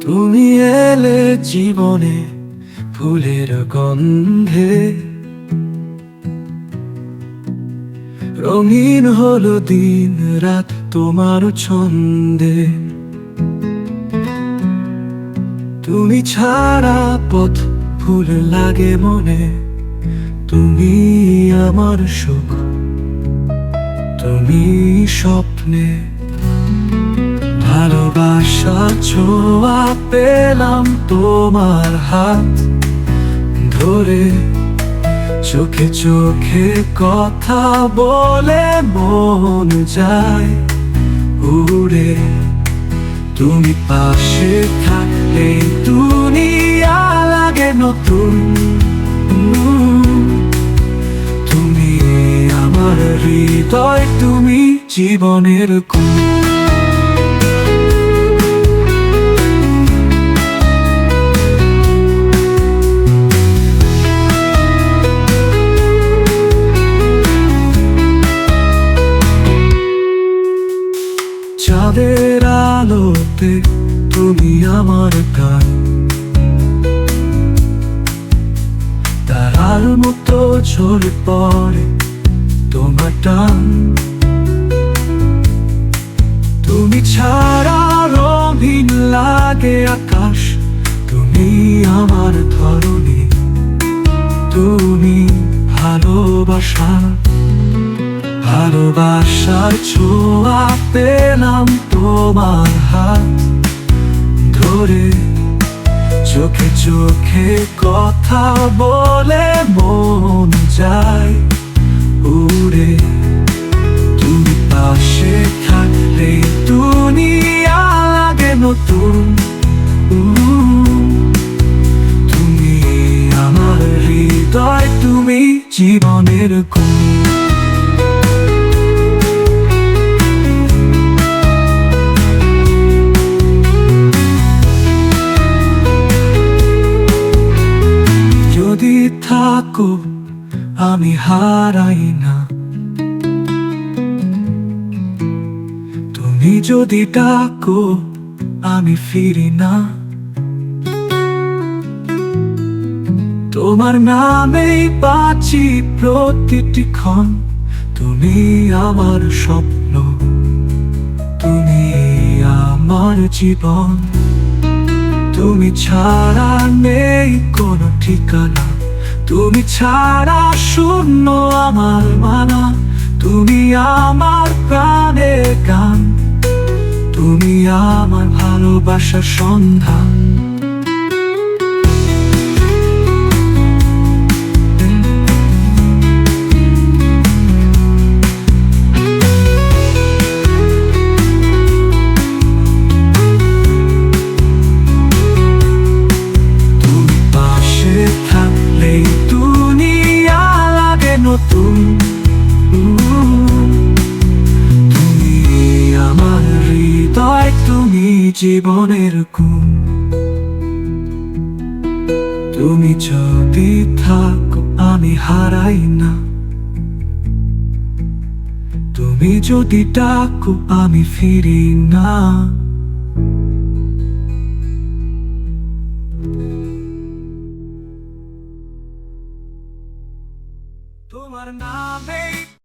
তুমি এলে জীবনে ফুলের গন্ধে, রঙিন হলো দিন রাত তোমার ছন্দে। তুমি ছাড়া পথ ফুল লাগে মনে, তুমি আমার সুখ, তুমি স্বপ্নে। ভালোবাসার ছোঁয়া পেলাম তোমার হাত ধরে, চোখে চোখে কথা বলে মন যায় উড়ে। তুমি পাশে থাকলে দুনিয়া লাগে নতুন। তুমি আমার হৃদয়, তুমি জীবনের কুল। চাঁদের আলোতে তুমি আমার গান, তারার মতো ঝরে পড়ে তোমার টান। তুমি ছাড়া রঙিন লাগে আকাশ, তুমি আমার ধরণী, তুমি ভালোবাসা। ভালোবাসার ছোঁয়া পেলাম তোমার হাত ধরে, চোখে চোখে কথা বলে মন যায় উড়ে। তুমি পাশে থাকলে দুনিয়া লাগে নতুন। তুমি আমার হৃদয়, তুমি জীবনের কুল। যদি থাকো আমি হারাই না, তুমি যদি ডাকো আমি ফিরি না। তোমার নামেই বাঁচি প্রতিটি ক্ষণ, তুমি আমার স্বপ্ন, তুমি আমার জীবন। তুমি ছাড়া নেই কোনো ঠিকানা, তুমি ছাড়া শূন্য আমার মানা। তুমি আমার প্রাণের গান, তুমি আমার ভালোবাসার সন্ধান। দুনিয়া লাগে নতুন। তুমি আমার হৃদয়, তুমি জীবনের গুণ। তুমি যদি থাকো আমি হারাই না, তুমি যদি ডাকো আমি ফিরি না।